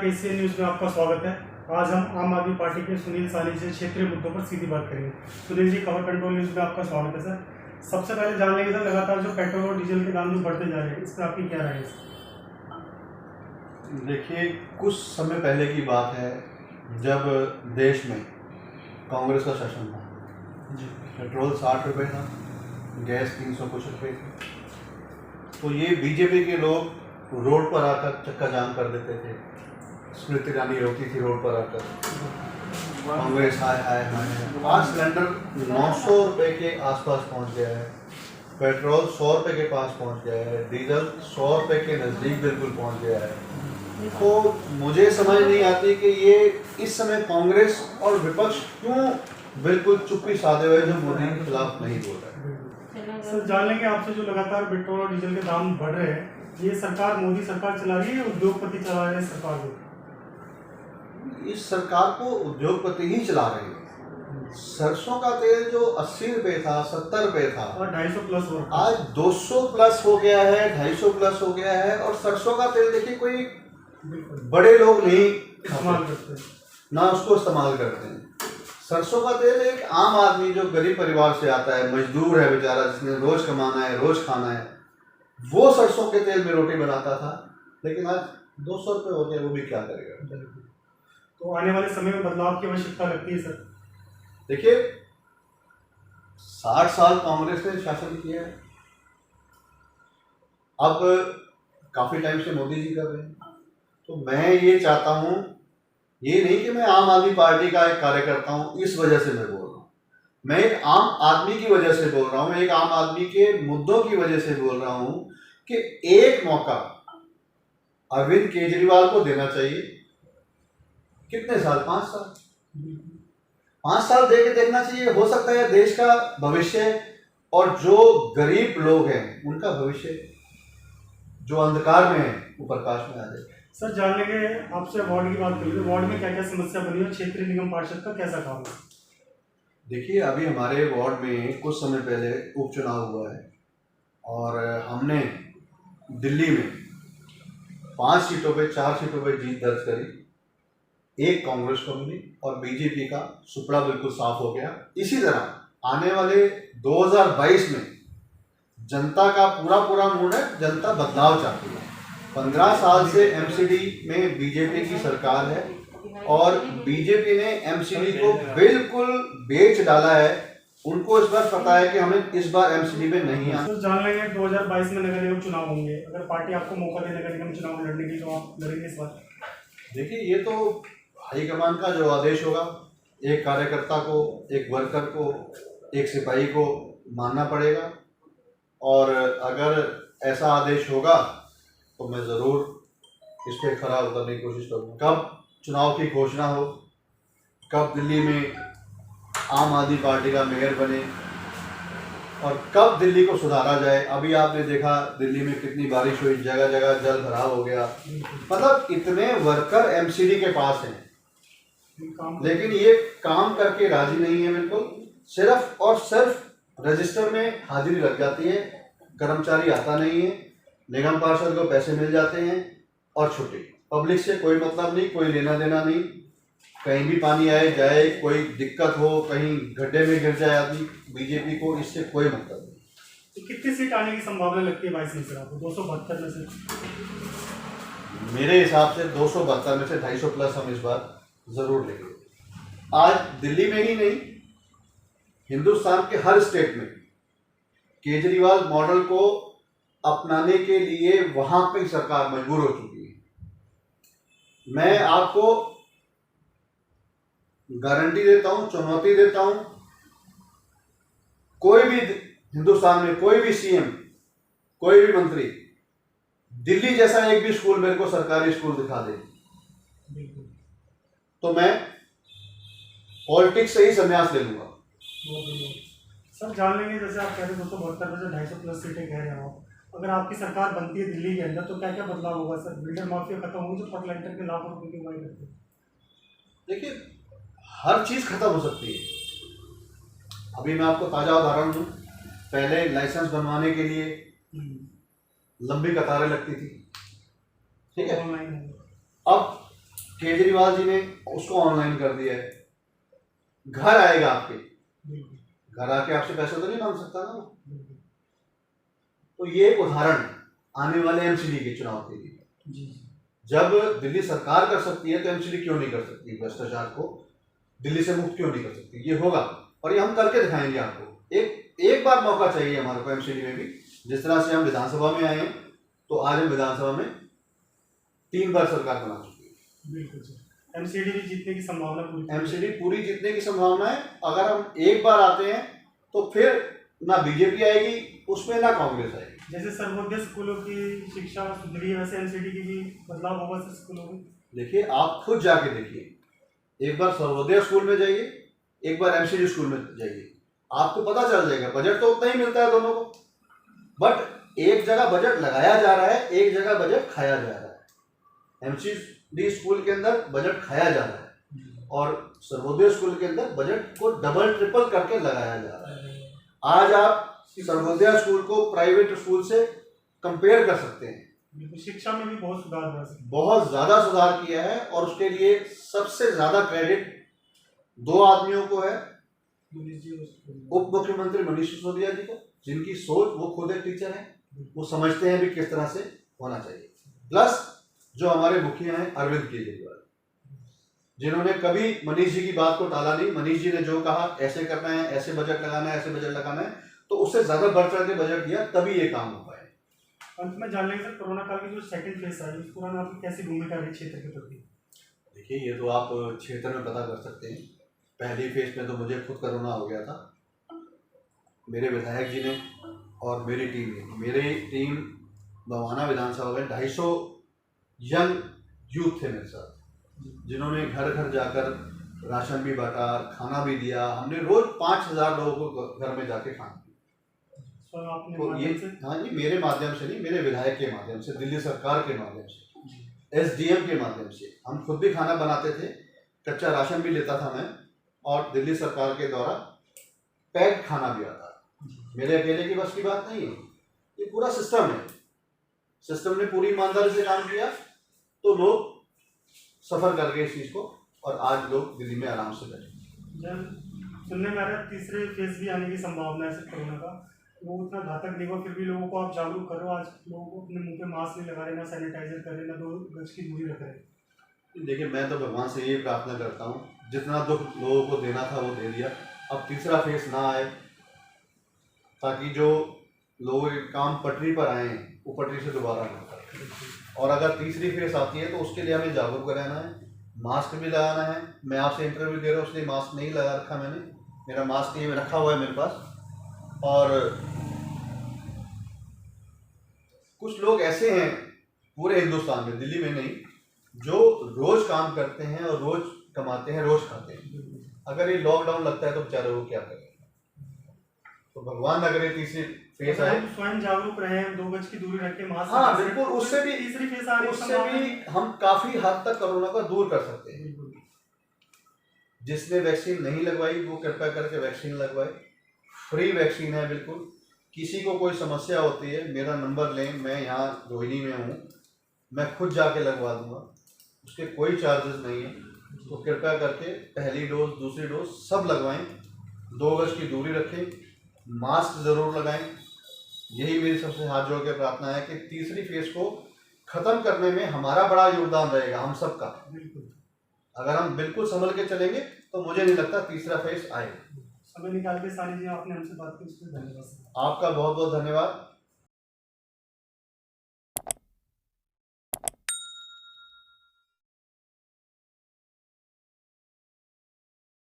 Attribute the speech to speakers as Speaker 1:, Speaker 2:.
Speaker 1: KCN news में आपका स्वागत है। आज हम आम आदमी पार्टी के सुनील साहनी से क्षेत्रीय मुद्दों पर सीधी बात करेंगे। सुनील जी, खबर कंट्रोल न्यूज़ में आपका स्वागत है सर। सबसे पहले जान लेंगे सर, लगातार जो पेट्रोल और डीजल के दाम जो बढ़ते जा रहे हैं, इस पर आपकी क्या राय है सर?
Speaker 2: देखिए, कुछ समय पहले की बात है जब देश में कांग्रेस का शासन था जी। पेट्रोल 60 रुपये था, गैस 300 कुछ रुपये थी। तो ये बीजेपी के लोग रोड पर आकर चक्का जाम कर देते थे। स्मृति ईरानी रोकती थी रोड पर आकर, कांग्रेस हाय हाय हाय। आज सिलेंडर 900 रुपये के आसपास पहुंच गया है, पेट्रोल 100 रुपये के पास पहुंच गया है, डीजल 100 रुपये के नज़दीक बिल्कुल पहुंच गया है। तो मुझे समझ नहीं आती कि ये इस समय कांग्रेस और विपक्ष क्यों बिल्कुल चुप्पी साधे हुए जो मोदी के खिलाफ नहीं बोल रहे हैं।
Speaker 1: सर, जान लेंगे आपसे, जो लगातार पेट्रोल और डीजल के दाम बढ़ रहे हैं, ये सरकार मोदी सरकार चला रही है, उद्योगपति चला रहे हैं सरकार को?
Speaker 2: इस सरकार को उद्योगपति ही चला रहे हैं। सरसों का तेल जो 80 रुपये था, 70 रुपये था,
Speaker 1: और 250 प्लस हो,
Speaker 2: आज 200 प्लस हो गया है, 250 प्लस हो गया है। और सरसों का तेल देखिए, कोई बड़े लोग नहीं
Speaker 1: इस्तेमाल करते,
Speaker 2: ना उसको इस्तेमाल करते हैं। सरसों का तेल एक आम आदमी जो गरीब परिवार से आता है, मजदूर है बेचारा, जिसने रोज कमाना है, रोज खाना है, वो सरसों के तेल में रोटी बनाता था। लेकिन आज 200 रुपये हो गया, वो भी क्या करेगा।
Speaker 1: तो आने वाले समय में बदलाव की आवश्यकता लगती है सर?
Speaker 2: देखिए, 60 साल कांग्रेस ने शासन किया है, अब काफी टाइम से मोदी जी कर रहे हैं। तो मैं ये चाहता हूं, ये नहीं कि मैं आम आदमी पार्टी का एक कार्यकर्ता हूं इस वजह से मैं बोल रहा हूं, मैं एक आम आदमी की वजह से बोल रहा हूं, मैं एक आम आदमी के मुद्दों की वजह से बोल रहा हूं कि एक मौका अरविंद केजरीवाल को देना चाहिए। कितने साल? 5 साल। 5 साल दे के देखना चाहिए। हो सकता है देश का भविष्य और जो गरीब लोग हैं उनका भविष्य जो अंधकार में है वो प्रकाश में आ जाए।
Speaker 1: सर, जान लेंगे आपसे, वार्ड की बात करेंगे, वार्ड में क्या क्या समस्या बनी है, क्षेत्रीय निगम पार्षद का कैसा काम है?
Speaker 2: देखिए, अभी हमारे वार्ड में कुछ समय पहले उपचुनाव हुआ है और हमने दिल्ली में 5 सीटों पे 4 सीटों पे जीत दर्ज करी। एक कांग्रेस को मिली और बीजेपी का सुपड़ा बिल्कुल साफ हो गया। इसी तरह आने वाले 2022 में जनता का पूरा मूड है, जनता बदलाव चाहती है। 15 साल से एमसीडी में बीजेपी की सरकार है और बीजेपी ने एमसीडी को बिल्कुल बेच डाला है। उनको इस बार पता है कि हमें इस बार एमसीडी में नहीं आना।
Speaker 1: तो जान लेंगे 2022 में नगर निगम चुनाव होंगे, अगर पार्टी आपको मौका दे नगर निगम चुनाव लड़ने की, तो आप लड़ेंगे इस बार?
Speaker 2: देखिए, ये तो हाईकमान का जो आदेश होगा, एक कार्यकर्ता को, एक वर्कर को, एक सिपाही को मानना पड़ेगा। और अगर ऐसा आदेश होगा तो मैं ज़रूर इस पर खरा उतरने की कोशिश करूँगा। कब चुनाव की घोषणा हो, कब दिल्ली में आम आदमी पार्टी का मेयर बने और कब दिल्ली को सुधारा जाए। अभी आपने देखा दिल्ली में कितनी बारिश हुई, जगह जगह जल भराव हो गया। मतलब इतने वर्कर एमसीडी के पास हैं, लेकिन ये काम करके राजी नहीं है। बिल्कुल सिर्फ और सिर्फ रजिस्टर में हाजिरी लग जाती है, कर्मचारी आता नहीं है, निगम पार्षद को पैसे मिल जाते हैं और छुट्टी। पब्लिक से कोई मतलब नहीं, कोई लेना देना नहीं। कहीं भी पानी आए जाए, कोई दिक्कत हो, कहीं गड्ढे में गिर जाए आदमी, बीजेपी को इससे कोई मतलब नहीं।
Speaker 1: तो कितनी सीट आने की संभावना लगती है 22 में से आपको? 272 में से?
Speaker 2: मेरे हिसाब से 272 में से 250 प्लस हम इस बार जरूर लेंगे। आज दिल्ली में ही नहीं, हिंदुस्तान के हर स्टेट में केजरीवाल मॉडल को अपनाने के लिए वहां पे सरकार मजबूर हो चुकी है। मैं आपको गारंटी देता हूं, चुनौती देता हूं, कोई भी हिंदुस्तान में कोई भी सीएम, कोई भी मंत्री दिल्ली जैसा एक भी स्कूल मेरे को सरकारी स्कूल दिखा दे तो मैं पॉलिटिक्स से ही संन्यास ले लूंगा।
Speaker 1: सर, जान लेंगे, जैसे आप कह रहे हैं 272 में से 250 प्लस सीटें कह रहे हैं आप, अगर आपकी सरकार बनती है दिल्ली के अंदर, तो क्या क्या बदलाव होगा सर? बिल्डर माफिया खत्म होगी जो फर्टिलाइजर के लाखों रुपए की कमाई करते हैं?
Speaker 2: देखिए, हर चीज खत्म हो सकती है। अभी मैं आपको ताजा उदाहरण दूं, पहले लाइसेंस बनवाने के लिए लंबी कतारें लगती थी, ठीक है।
Speaker 1: ऑनलाइन
Speaker 2: अब केजरीवाल जी ने उसको ऑनलाइन कर दिया है, घर आएगा आपके, घर आके आपसे पैसे तो नहीं मांग सकता ना वो। तो ये एक उदाहरण है आने वाले एमसीडी के चुनाव के लिए। जब दिल्ली सरकार कर सकती है तो एमसीडी क्यों नहीं कर सकती? भ्रष्टाचार को दिल्ली से मुक्त क्यों नहीं कर सकती? ये होगा और ये हम करके दिखाएंगे आपको। एक बार मौका चाहिए हमारे को एमसीडी में भी। जिस तरह से हम विधानसभा में आए हैं तो आज हम विधानसभा में 3 बार सरकार बना चुकी है।
Speaker 1: बिल्कुल सर, एमसीडी भी जीतने की संभावना
Speaker 2: एमसीडी पूरी जीतने की संभावना है। अगर हम एक बार आते हैं तो फिर ना बीजेपी आएगी उसमें, ना कांग्रेस आएगी।
Speaker 1: जैसे सर्वोदय स्कूलों की शिक्षा सुधरी है, वैसे एमसीडी की भी बदलाव होगा सर स्कूलों में।
Speaker 2: देखिए, आप खुद जाके देखिए, एक बार सर्वोदय स्कूल में जाइए, एक बार एमसीडी स्कूल में जाइए, आपको पता चल जाएगा। बजट तो उतना ही मिलता है दोनों को, बट एक जगह बजट लगाया जा रहा है, एक जगह बजट खाया जा रहा है। एमसीडी स्कूल के अंदर बजट खाया जा रहा है और सर्वोदय स्कूल के अंदर बजट को डबल ट्रिपल करके लगाया जा रहा है। आज आप सर्वोदय स्कूल को प्राइवेट स्कूल से कंपेयर कर सकते हैं।
Speaker 1: शिक्षा में भी बहुत सुधार हुआ है,
Speaker 2: बहुत ज्यादा सुधार किया है और उसके लिए सबसे ज्यादा क्रेडिट 2 आदमियों को है, उप मुख्यमंत्री मनीष सिसोदिया जी को, जिनकी सोच, वो खुद एक टीचर है, वो समझते हैं भी किस तरह से होना चाहिए। प्लस जो हमारे मुखिया हैं अरविंद केजरीवाल, जिन्होंने कभी मनीष जी की बात को टाला नहीं। मनीष जी ने जो कहा ऐसे करना है, ऐसे बजट लगाना है, ऐसे बजट लगाना है, तो उससे ज्यादा बढ़ चढ़ के बजट दिया, तभी ये काम हो पाए।
Speaker 1: अंत में जान लेंगे सर, कोरोना काल की जो सेकंड फेज आई उस दौरान आपकी कैसी भूमिका रही क्षेत्र के प्रति?
Speaker 2: देखिए, ये तो आप क्षेत्र में पता कर सकते हैं। पहली फेज में तो मुझे खुद कोरोना हो गया था, मेरे विधायक जी ने और मेरी टीम ने। मेरी टीम बवाना विधानसभा में 250 यंग यूथ थे मेरे साथ, जिन्होंने घर घर जाकर राशन भी बांटा, खाना भी दिया। हमने रोज 5000 लोगों को घर में जाके खाना दिया।
Speaker 1: आपने
Speaker 2: तो ये, हाँ जी, मेरे माध्यम से नहीं, मेरे विधायक के माध्यम से, दिल्ली सरकार के माध्यम से, एसडीएम के माध्यम से। हम खुद भी खाना बनाते थे, कच्चा राशन भी लेता था मैं, और दिल्ली सरकार के द्वारा पैक्ड खाना भी आता। मेरे अकेले की बस की बात नहीं है, ये पूरा सिस्टम है। सिस्टम ने पूरी ईमानदारी से काम किया तो लोग सफर कर गए इस चीज को, और आज लोग दिल्ली में आराम से बैठे।
Speaker 1: सुनने में आ रहा है तीसरे फेज भी आने की संभावना है कोरोना का, वो उतना घातक नहीं हुआ, फिर भी लोगों को आप जागरूक करो। आज लोगों को अपने मुंह पे मास्क नहीं लगा रहे, ना सैनिटाइजर कर रहे, ना 2 गज की दूरी रख रहे।
Speaker 2: देखिए, मैं तो भगवान से ये प्रार्थना करता हूँ, जितना दुख लोगों को देना था वो दे दिया। अब तीसरा फेज ना आए, ताकि जो लोगों के काम पटरी पर आए वो पटरी से दोबारा ना करें। और अगर तीसरी फेज आती है तो उसके लिए हमें जागरूक रहना है, मास्क भी लगाना है। मैं आपसे इंटरव्यू दे रहा हूँ, इसलिए मास्क नहीं लगा रखा मैंने, मेरा मास्क ये रखा हुआ है मेरे पास। और कुछ लोग ऐसे हैं पूरे हिंदुस्तान में, दिल्ली में नहीं, जो रोज काम करते हैं और रोज कमाते हैं, रोज खाते हैं। अगर ये लॉकडाउन लगता है तो बेचारे वो क्या करें? तो भगवान अगर ये तीसरी फेज आए,
Speaker 1: स्वयं जागरूक रहे हैं, 2 गज की दूरी रख के मास्क,
Speaker 2: हाँ बिल्कुल, उससे भी
Speaker 1: तीसरी फेज आने
Speaker 2: उससे भी हम काफी हद तक कोरोना को दूर कर सकते हैं। जिसने वैक्सीन नहीं लगवाई वो कृपया करके वैक्सीन लगवाए, फ्री वैक्सीन है बिल्कुल। किसी को कोई समस्या होती है, मेरा नंबर लें, मैं यहाँ रोहिणी में हूँ, मैं खुद जाके लगवा दूंगा, उसके कोई चार्जेस नहीं है। तो कृपया करके पहली डोज, दूसरी डोज सब लगवाएं, 2 गज की दूरी रखें, मास्क जरूर लगाएं। यही मेरी सबसे हाथ जोड़ के प्रार्थना है कि तीसरी फेज को खत्म करने में हमारा बड़ा योगदान रहेगा, हम सबका। अगर हम बिल्कुल संभल के चलेंगे तो मुझे नहीं लगता तीसरा फेज आएगा।
Speaker 1: समय निकाल के सानी जी आपने हमसे बात की, उसके लिए धन्यवाद।
Speaker 2: आपका बहुत बहुत धन्यवाद।